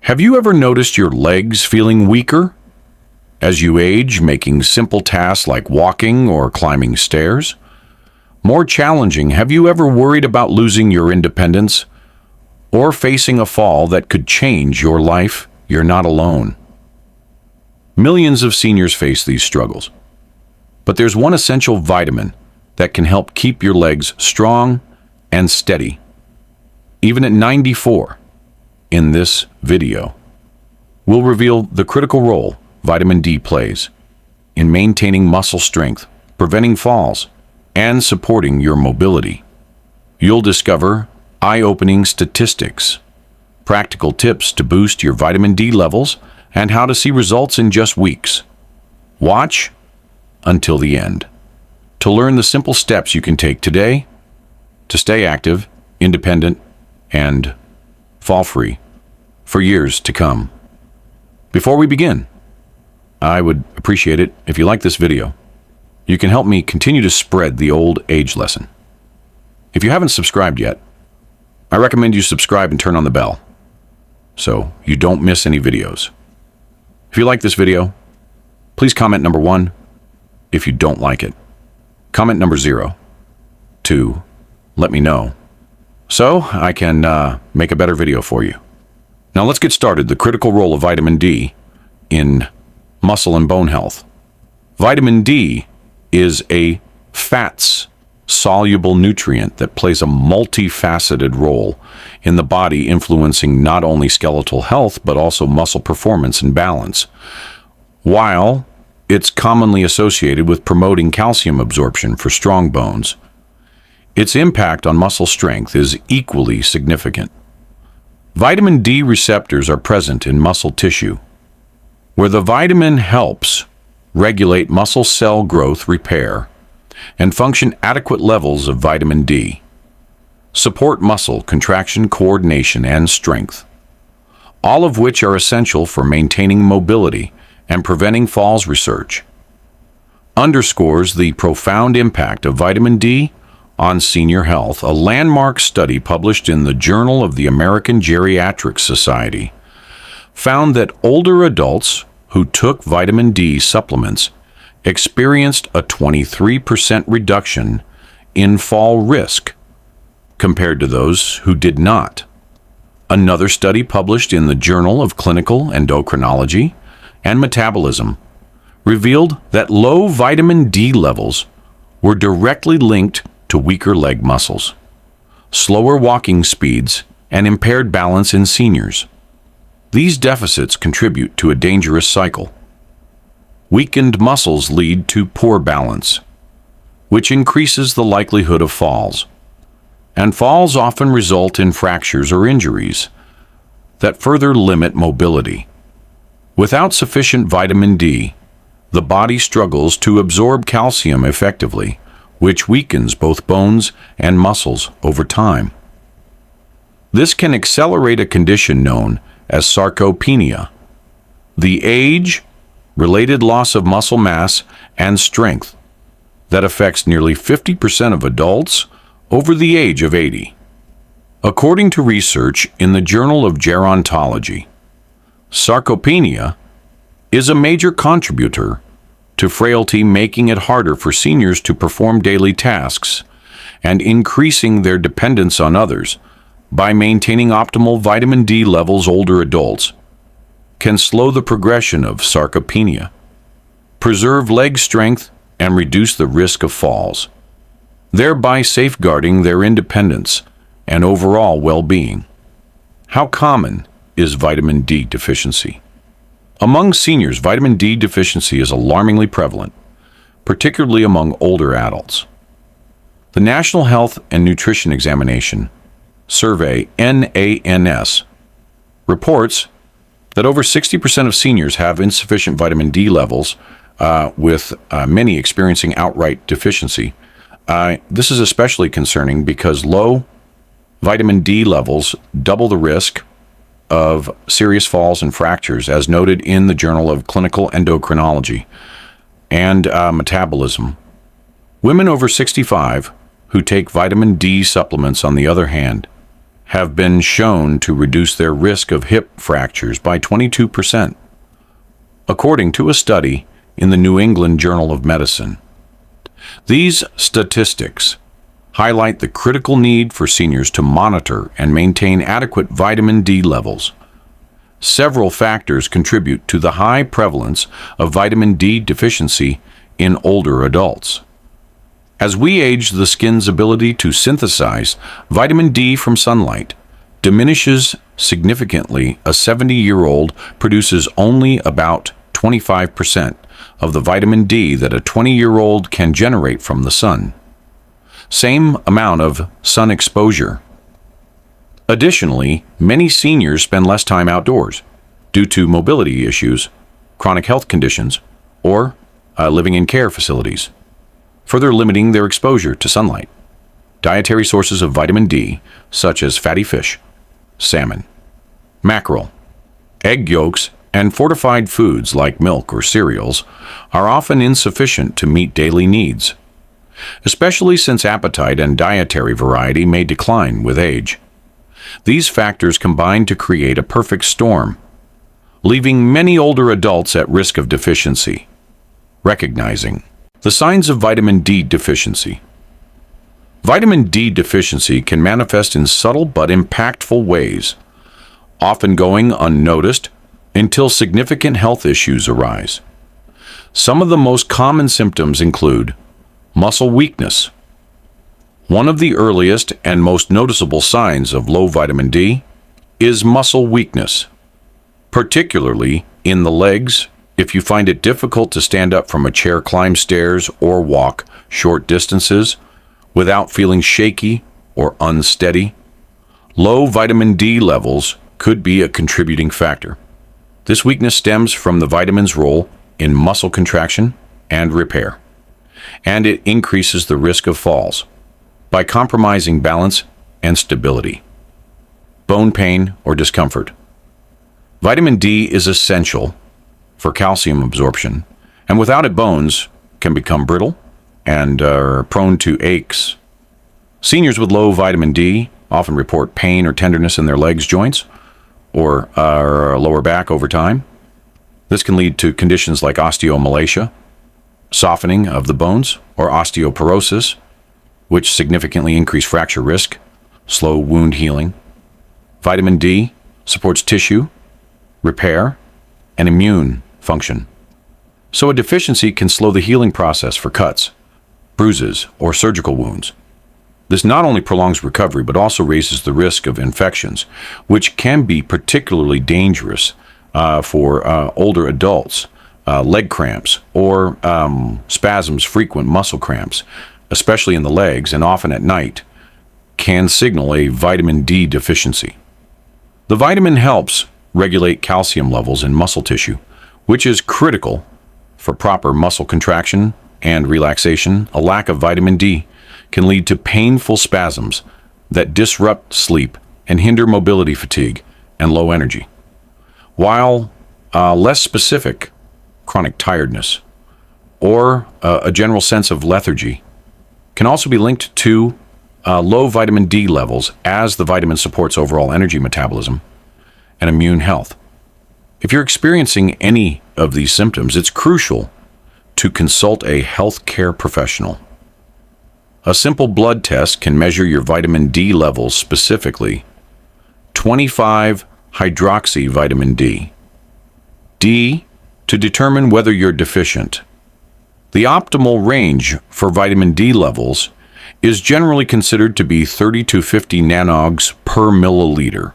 Have you ever noticed your legs feeling weaker as you age, making simple tasks like walking or climbing stairs more challenging? Have you ever worried about losing your independence or facing a fall that could change your life? You're not alone. Millions of seniors face these struggles, but there's one essential vitamin that can help keep your legs strong and steady, even at 94. In this video, we'll reveal the critical role vitamin D plays in maintaining muscle strength, preventing falls, and supporting your mobility. You'll discover eye-opening statistics, practical tips to boost your vitamin D levels, and how to see results in just weeks. Watch until the end to learn the simple steps you can take today to stay active, independent, and fall-free for years to come. Before we begin, I would appreciate it if you like this video. You can help me continue to spread the old age lesson. If you haven't subscribed yet, I recommend you subscribe and turn on the bell so you don't miss any videos. If you like this video, please comment number 1. If you don't like it, comment number 0 to let me know so I can make a better video for you. Now let's get started. The critical role of vitamin D in muscle and bone health. Vitamin D is a fats-soluble nutrient that plays a multifaceted role in the body, influencing not only skeletal health but also muscle performance and balance. While it's commonly associated with promoting calcium absorption for strong bones, its impact on muscle strength is equally significant. Vitamin D receptors are present in muscle tissue, where the vitamin helps regulate muscle cell growth, repair, and function. Adequate levels of vitamin D support muscle contraction, coordination, and strength, all of which are essential for maintaining mobility and preventing falls. Research underscores the profound impact of vitamin D on senior health. A landmark study published in the Journal of the American Geriatric Society found that older adults who took vitamin D supplements experienced a 23% reduction in fall risk compared to those who did not. Another study published in the Journal of Clinical Endocrinology and Metabolism revealed that low vitamin D levels were directly linked to weaker leg muscles, slower walking speeds, and impaired balance in seniors. These deficits contribute to a dangerous cycle. Weakened muscles lead to poor balance, which increases the likelihood of falls. And falls often result in fractures or injuries that further limit mobility. Without sufficient vitamin D, the body struggles to absorb calcium effectively, which weakens both bones and muscles over time. This can accelerate a condition known as sarcopenia, the age-related loss of muscle mass and strength that affects nearly 50% of adults over the age of 80. According to research in the Journal of Gerontology, sarcopenia is a major contributor to frailty, making it harder for seniors to perform daily tasks and increasing their dependence on others. By maintaining optimal vitamin D levels, older adults can slow the progression of sarcopenia, preserve leg strength, and reduce the risk of falls, thereby safeguarding their independence and overall well-being. How common is vitamin D deficiency? Among seniors, vitamin D deficiency is alarmingly prevalent, particularly among older adults. The National Health and Nutrition Examination Survey, NANS, reports that over 60% of seniors have insufficient vitamin D levels, with many experiencing outright deficiency. This is especially concerning because low vitamin D levels double the risk of serious falls and fractures, as noted in the Journal of Clinical Endocrinology and Metabolism. Women over 65 who take vitamin D supplements, on the other hand, have been shown to reduce their risk of hip fractures by 22%, according to a study in the New England Journal of Medicine. These statistics highlight the critical need for seniors to monitor and maintain adequate vitamin D levels. Several factors contribute to the high prevalence of vitamin D deficiency in older adults. As we age, the skin's ability to synthesize vitamin D from sunlight diminishes significantly. A 70-year-old produces only about 25% of the vitamin D that a 20-year-old can generate from the sun. Same amount of sun exposure. Additionally, many seniors spend less time outdoors due to mobility issues, chronic health conditions, or living in care facilities, further limiting their exposure to sunlight. Dietary sources of vitamin D, such as fatty fish, salmon, mackerel, egg yolks, and fortified foods like milk or cereals, are often insufficient to meet daily needs, especially since appetite and dietary variety may decline with age. These factors combine to create a perfect storm, leaving many older adults at risk of deficiency. Recognizing the signs of vitamin D deficiency. Vitamin D deficiency can manifest in subtle but impactful ways, often going unnoticed until significant health issues arise. Some of the most common symptoms include muscle weakness. One of the earliest and most noticeable signs of low vitamin D is muscle weakness, particularly in the legs. If you find it difficult to stand up from a chair, climb stairs, or walk short distances without feeling shaky or unsteady, low vitamin D levels could be a contributing factor. This weakness stems from the vitamin's role in muscle contraction and repair, and it increases the risk of falls by compromising balance and stability. Bone pain or discomfort. Vitamin D is essential for calcium absorption, and without it, bones can become brittle and are prone to aches. Seniors with low vitamin D often report pain or tenderness in their legs, joints, or lower back over time. This can lead to conditions like osteomalacia, softening of the bones, or osteoporosis, which significantly increase fracture risk, slow wound healing. Vitamin D supports tissue, repair, and immune function. So a deficiency can slow the healing process for cuts, bruises, or surgical wounds. This not only prolongs recovery, but also raises the risk of infections, which can be particularly dangerous for older adults. Leg cramps or spasms, frequent muscle cramps, especially in the legs and often at night, can signal a vitamin D deficiency. The vitamin helps regulate calcium levels in muscle tissue, which is critical for proper muscle contraction and relaxation. A lack of vitamin D can lead to painful spasms that disrupt sleep and hinder mobility, fatigue, and low energy. While less specific, chronic tiredness or a general sense of lethargy can also be linked to low vitamin D levels, as the vitamin supports overall energy metabolism and immune health. If you're experiencing any of these symptoms, it's crucial to consult a healthcare professional. A simple blood test can measure your vitamin D levels, specifically 25-hydroxy vitamin D, to determine whether you're deficient. The optimal range for vitamin D levels is generally considered to be 30 to 50 nanogs per milliliter,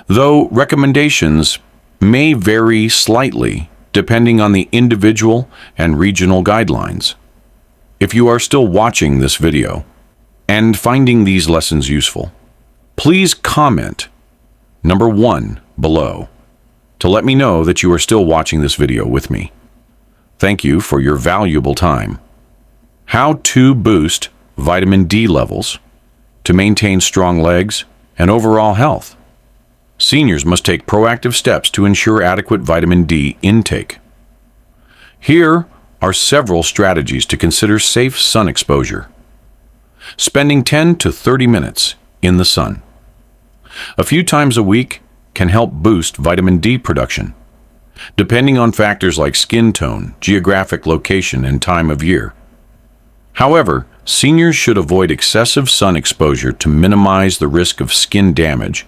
though recommendations may vary slightly depending on the individual and regional guidelines. If you are still watching this video and finding these lessons useful, please comment number 1 below to let me know that you are still watching this video with me. Thank you for your valuable time. How to boost vitamin D levels to maintain strong legs and overall health. Seniors must take proactive steps to ensure adequate vitamin D intake. Here are several strategies to consider safe sun exposure. Spending 10 to 30 minutes in the sun. A few times a week can help boost vitamin D production, depending on factors like skin tone, geographic location, and time of year. However, seniors should avoid excessive sun exposure to minimize the risk of skin damage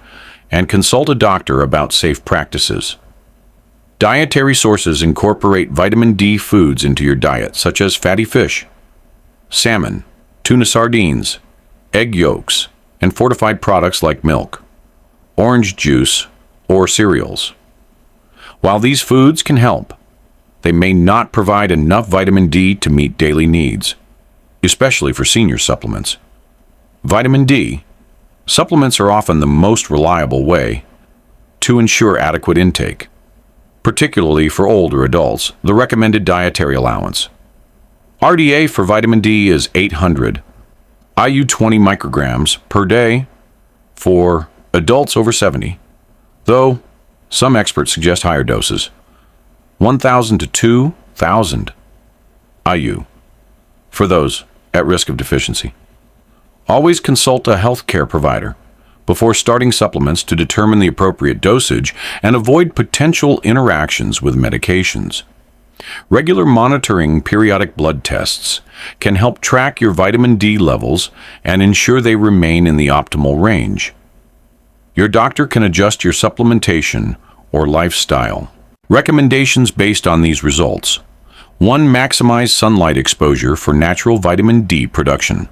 and consult a doctor about safe practices. Dietary sources incorporate vitamin D foods into your diet, such as fatty fish, salmon, tuna sardines, egg yolks, and fortified products like milk, orange juice, or cereals. While these foods can help, they may not provide enough vitamin D to meet daily needs, especially for senior supplements. Vitamin D supplements are often the most reliable way to ensure adequate intake, particularly for older adults. The recommended dietary allowance. RDA for vitamin D is 800 IU 20 micrograms per day for adults over 70, though some experts suggest higher doses, 1,000 to 2,000 IU for those at risk of deficiency. Always consult a healthcare provider before starting supplements to determine the appropriate dosage and avoid potential interactions with medications. Regular monitoring periodic blood tests can help track your vitamin D levels and ensure they remain in the optimal range. Your doctor can adjust your supplementation or lifestyle. Recommendations based on these results. 1. Maximize sunlight exposure for natural vitamin D production.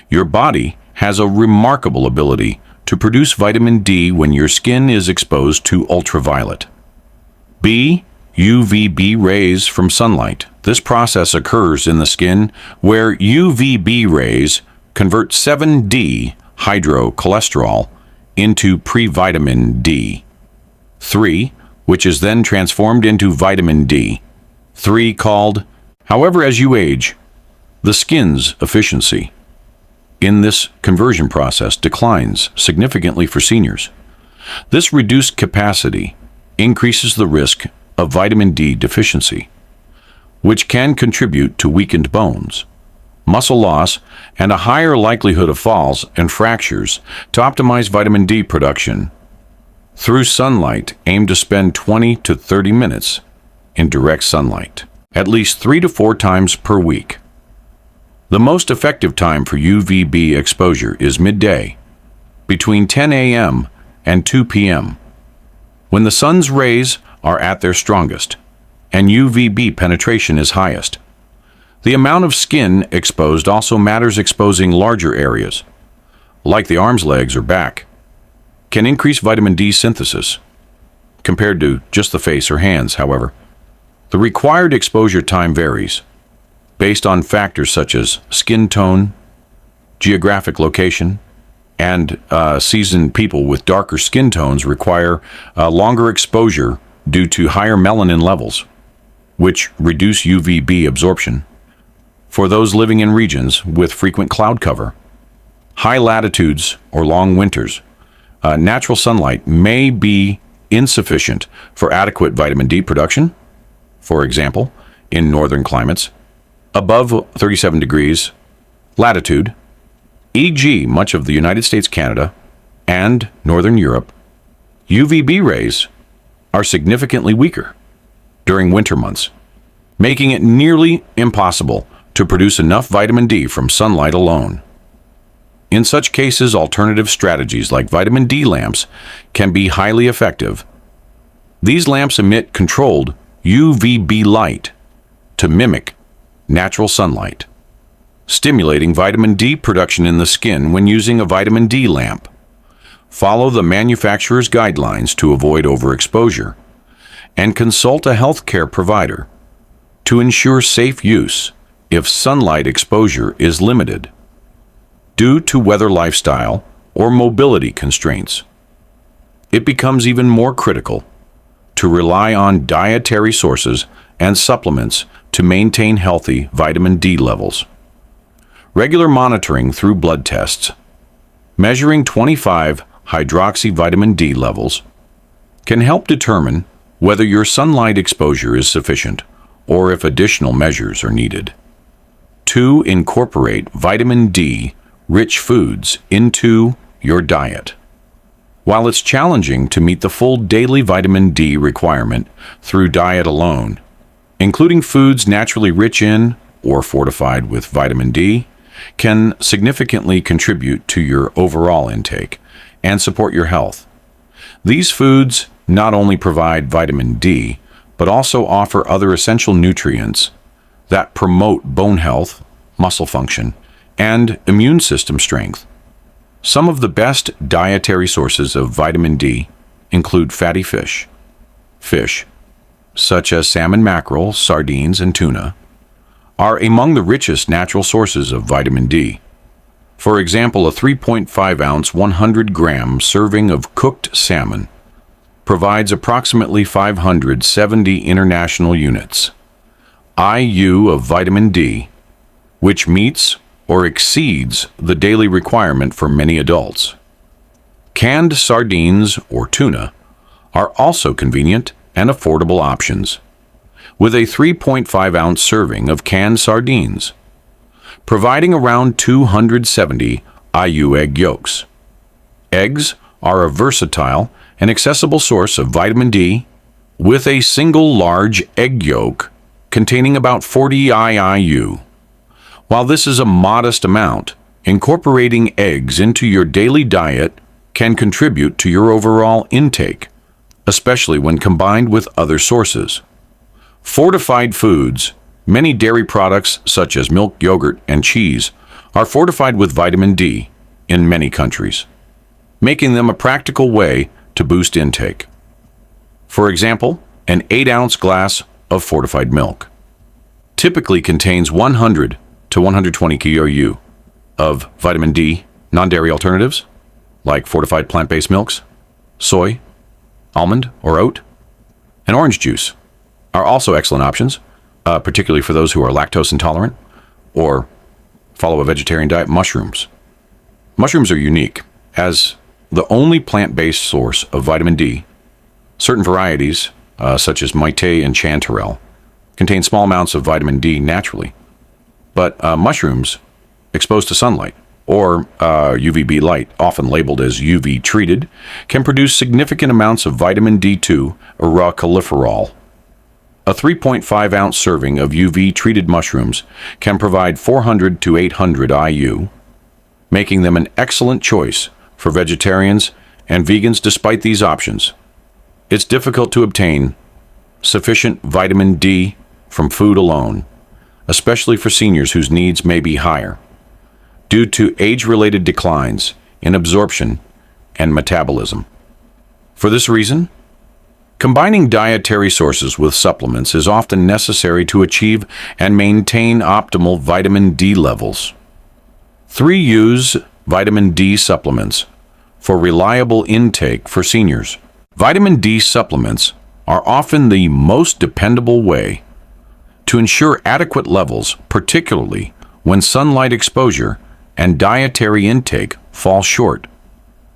Your body has a remarkable ability to produce vitamin D when your skin is exposed to ultraviolet. B. UVB rays from sunlight. This process occurs in the skin where UVB rays convert 7D hydrocholesterol into pre-vitamin D. 3, which is then transformed into vitamin D. 3 called. However, as you age, the skin's efficiency in this conversion process declines significantly for seniors. This reduced capacity increases the risk of vitamin D deficiency, which can contribute to weakened bones, muscle loss, and a higher likelihood of falls and fractures. To optimize vitamin D production through sunlight, aim to spend 20 to 30 minutes in direct sunlight, at least 3 to 4 times per week. The most effective time for UVB exposure is midday, between 10 a.m. and 2 p.m., when the sun's rays are at their strongest and UVB penetration is highest. The amount of skin exposed also matters. Exposing larger areas, like the arms, legs, or back, can increase vitamin D synthesis compared to just the face or hands. However, the required exposure time varies based on factors such as skin tone, geographic location, and seasoned people with darker skin tones require longer exposure due to higher melanin levels, which reduce UVB absorption. For those living in regions with frequent cloud cover, high latitudes, or long winters, natural sunlight may be insufficient for adequate vitamin D production. For example, in northern climates, above 37 degrees latitude, e.g. much of the United States, Canada, and Northern Europe, UVB rays are significantly weaker during winter months, making it nearly impossible to produce enough vitamin D from sunlight alone. In such cases, alternative strategies like vitamin D lamps can be highly effective. These lamps emit controlled UVB light to mimic natural sunlight, stimulating vitamin D production in the skin when using a vitamin D lamp. Follow the manufacturer's guidelines to avoid overexposure, and consult a healthcare provider to ensure safe use if sunlight exposure is limited due to weather, lifestyle, or mobility constraints. It becomes even more critical to rely on dietary sources and supplements to maintain healthy vitamin D levels. Regular monitoring through blood tests, measuring 25 hydroxy vitamin D levels, can help determine whether your sunlight exposure is sufficient or if additional measures are needed. 2. Incorporate vitamin D rich foods into your diet. While it's challenging to meet the full daily vitamin D requirement through diet alone, including foods naturally rich in or fortified with vitamin D can significantly contribute to your overall intake and support your health. These foods not only provide vitamin D, but also offer other essential nutrients that promote bone health, muscle function, and immune system strength. Some of the best dietary sources of vitamin D include fatty fish, such as salmon, mackerel, sardines, and tuna, are among the richest natural sources of vitamin D. For example, a 3.5-ounce 100-gram serving of cooked salmon provides approximately 570 international units IU of vitamin D, which meets or exceeds the daily requirement for many adults. Canned sardines or tuna are also convenient and affordable options, with a 3.5-ounce serving of canned sardines, providing around 270 IU egg yolks. Eggs are a versatile and accessible source of vitamin D, with a single large egg yolk containing about 40 IU. While this is a modest amount, incorporating eggs into your daily diet can contribute to your overall intake, especially when combined with other sources. Fortified foods, many dairy products such as milk, yogurt, and cheese, are fortified with vitamin D in many countries, making them a practical way to boost intake. For example, an 8-ounce glass of fortified milk typically contains 100 to 120 KU of vitamin D. Non-dairy alternatives, like fortified plant-based milks, soy, almond, or oat, and orange juice, are also excellent options, particularly for those who are lactose intolerant or follow a vegetarian diet. Mushrooms. Mushrooms are unique as the only plant-based source of vitamin D. Certain varieties, such as Maite and Chanterelle, contain small amounts of vitamin D naturally, but mushrooms exposed to sunlight or UVB light, often labeled as UV treated, can produce significant amounts of vitamin D2 uracilferol. A 3.5-ounce serving of UV treated mushrooms can provide 400 to 800 IU, making them an excellent choice for vegetarians and vegans. Despite these options, it's difficult to obtain sufficient vitamin D from food alone, especially for seniors whose needs may be higher, due to age-related declines in absorption and metabolism. For this reason, combining dietary sources with supplements is often necessary to achieve and maintain optimal vitamin D levels. 3. Use vitamin D supplements for reliable intake for seniors. Vitamin D supplements are often the most dependable way to ensure adequate levels, particularly when sunlight exposure and dietary intake fall short.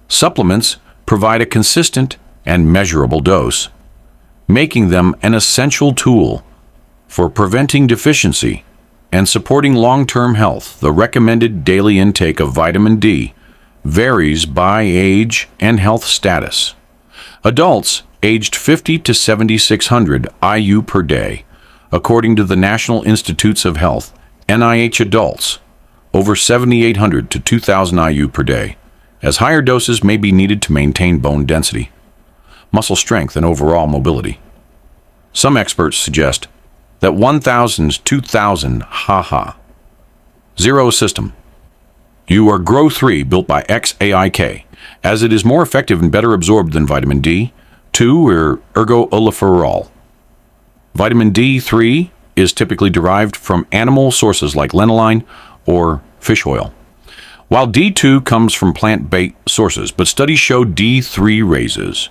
Supplements provide a consistent and measurable dose, making them an essential tool for preventing deficiency and supporting long-term health. The recommended daily intake of vitamin D varies by age and health status. Adults aged 50 to 7,600 IU per day, according to the National Institutes of Health, NIH. Adults over 7,800 to 2,000 IU per day, as higher doses may be needed to maintain bone density, muscle strength, and overall mobility. Some experts suggest that 1,000 to 2,000 Zero system. You are Grow 3 built by XAIK, as it is more effective and better absorbed than vitamin D. 2 or ergoolferol. Vitamin D3 is typically derived from animal sources like lanolin or fish oil, while D2 comes from plant-based sources, but studies show D3 raises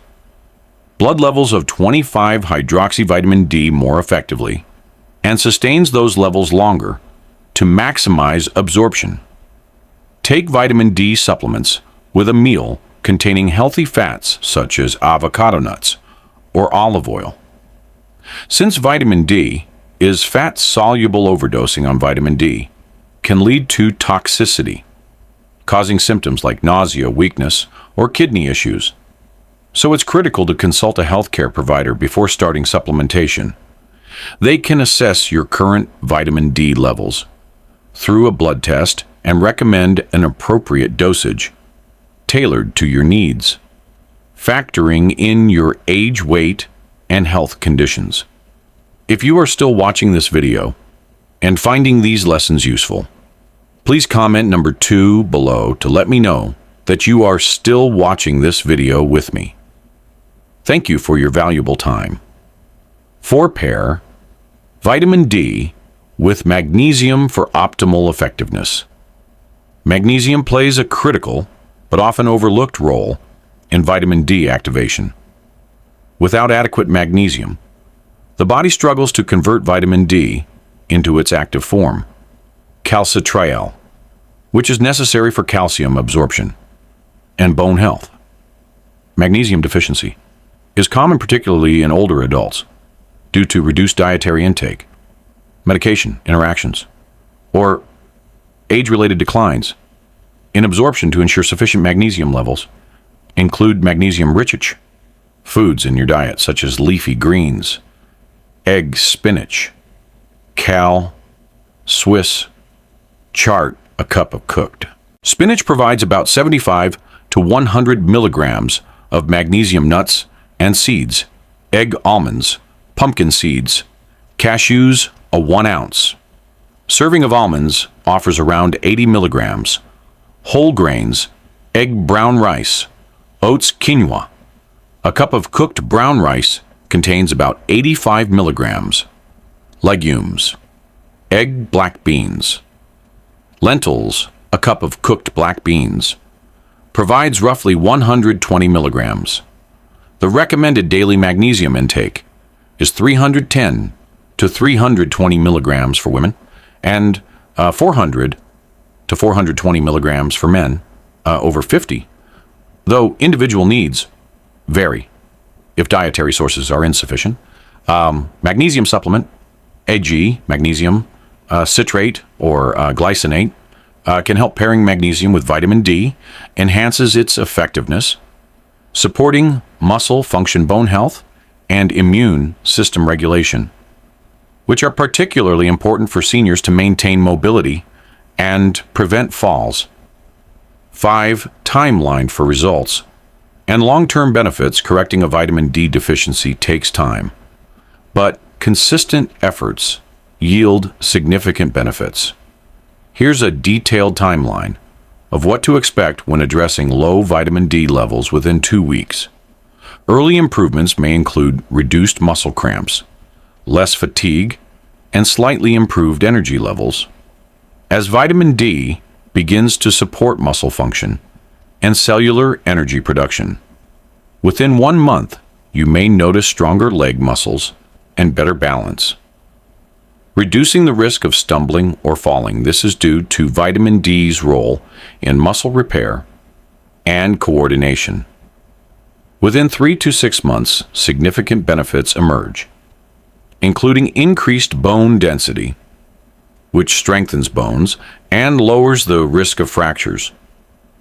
blood levels of 25-hydroxyvitamin D more effectively and sustains those levels longer to maximize absorption. Take vitamin D supplements with a meal containing healthy fats such as avocado nuts or olive oil. Since vitamin D is fat-soluble, overdosing on vitamin D can lead to toxicity, causing symptoms like nausea, weakness, or kidney issues. So it's critical to consult a healthcare provider before starting supplementation. They can assess your current vitamin D levels through a blood test and recommend an appropriate dosage tailored to your needs, factoring in your age, weight, and health conditions. If you are still watching this video and finding these lessons useful, please comment number 2 below to let me know that you are still watching this video with me. Thank you for your valuable time. 4-pair vitamin D with magnesium for optimal effectiveness. Magnesium plays a critical but often overlooked role in vitamin D activation. Without adequate magnesium, the body struggles to convert vitamin D into its active form, calcitriol, which is necessary for calcium absorption and bone health. Magnesium deficiency is common particularly in older adults due to reduced dietary intake, medication interactions, or age-related declines in absorption. To ensure sufficient magnesium levels, include magnesium-rich foods in your diet, such as leafy greens, egg, spinach, kale, Swiss chard, a cup of cooked. Spinach provides about 75 to 100 milligrams of magnesium. Nuts and seeds, egg, almonds, pumpkin seeds, cashews, a 1 ounce. Serving of almonds offers around 80 milligrams. Whole grains, egg, brown rice, oats, quinoa. A cup of cooked brown rice contains about 85 milligrams. Legumes, egg, black beans. Lentils, a cup of cooked black beans, provides roughly 120 milligrams. The recommended daily magnesium intake is 310 to 320 milligrams for women and 400 to 420 milligrams for men over 50, though individual needs vary if dietary sources are insufficient. Magnesium supplement, AG, magnesium citrate or glycinate, can help. Pairing magnesium with vitamin D enhances its effectiveness, supporting muscle function, bone health, and immune system regulation, which are particularly important for seniors to maintain mobility and prevent falls. 5. Timeline for results and long-term benefits. Correcting a vitamin D deficiency takes time, but consistent efforts yield significant benefits. Here's a detailed timeline of what to expect when addressing low vitamin D levels within 2 weeks. Early improvements may include reduced muscle cramps, less fatigue, and slightly improved energy levels. As vitamin D begins to support muscle function and cellular energy production, within 1 month, you may notice stronger leg muscles and better balance. Reducing the risk of stumbling or falling. This is due to vitamin D's role in muscle repair and coordination. Within 3 to 6 months, significant benefits emerge, including increased bone density, which strengthens bones and lowers the risk of fractures.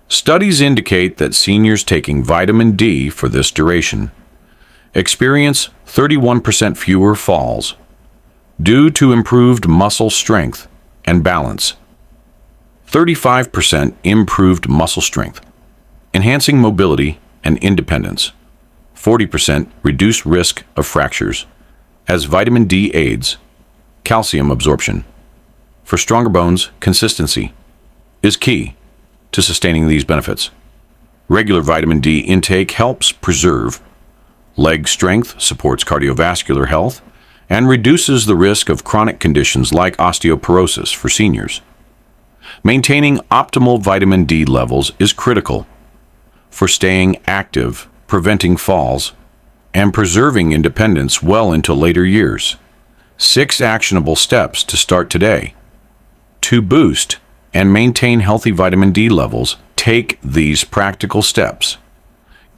Studies indicate that seniors taking vitamin D for this duration experience 31% fewer falls due to improved muscle strength and balance, 35% improved muscle strength, enhancing mobility and independence, 40% reduced risk of fractures, as vitamin D aids calcium absorption. For stronger bones, consistency is key to sustaining these benefits. Regular vitamin D intake helps preserve leg strength, supports cardiovascular health, and reduces the risk of chronic conditions like osteoporosis for seniors. Maintaining optimal vitamin D levels is critical for staying active, preventing falls, and preserving independence well into later years. 6 actionable steps to start today. To boost and maintain healthy vitamin D levels, take these practical steps.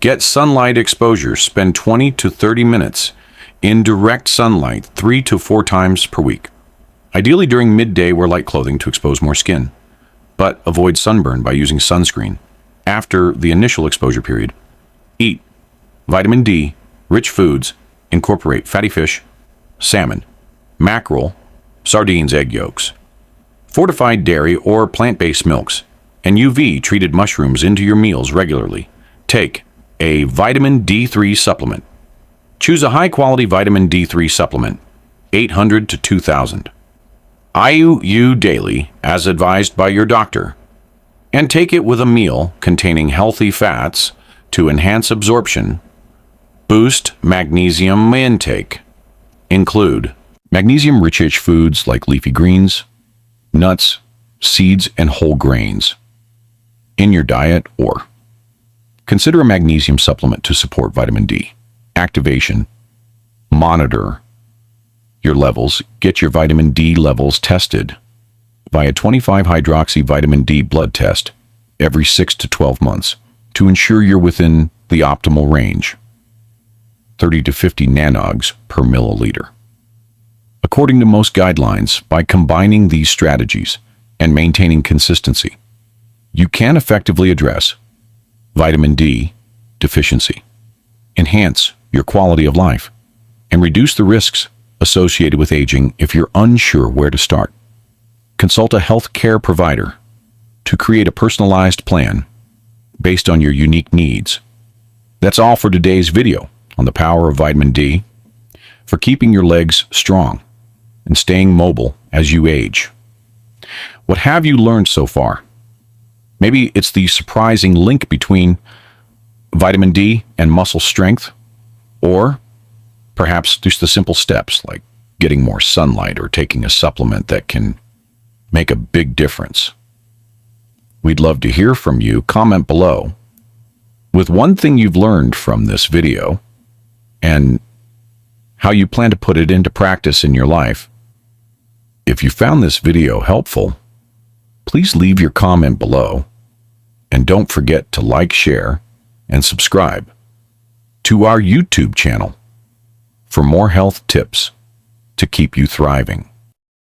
Get sunlight exposure. Spend 20 to 30 minutes in direct sunlight 3 to 4 times per week. Ideally during midday, wear light clothing to expose more skin, but avoid sunburn by using sunscreen after the initial exposure period. Eat Vitamin D, rich foods, incorporate fatty fish, salmon, mackerel, sardines, egg yolks, fortified dairy or plant-based milks, and UV-treated mushrooms into your meals regularly. Take a vitamin D3 supplement. Choose a high-quality vitamin D3 supplement, 800 to 2000. IU daily, as advised by your doctor, and take it with a meal containing healthy fats to enhance absorption. Boost magnesium intake. Include magnesium-rich foods like leafy greens, nuts, seeds, and whole grains in your diet, or consider a magnesium supplement to support vitamin D activation. Monitor your levels. Get your vitamin D levels tested via 25-hydroxy vitamin D blood test every 6 to 12 months to ensure you're within the optimal range, 30 to 50 nanogs per milliliter. According to most guidelines, by combining these strategies and maintaining consistency, you can effectively address vitamin D deficiency, enhance your quality of life, and reduce the risks associated with aging if you're unsure where to start. Consult a health care provider to create a personalized plan based on your unique needs. That's all for today's video on the power of vitamin D for keeping your legs strong and staying mobile as you age. What have you learned so far? Maybe it's the surprising link between vitamin D and muscle strength, or perhaps just the simple steps like getting more sunlight or taking a supplement that can make a big difference. We'd love to hear from you. Comment below with one thing you've learned from this video and how you plan to put it into practice in your life. If you found this video helpful, please leave your comment below, and don't forget to like, share, and subscribe to our YouTube channel for more health tips to keep you thriving.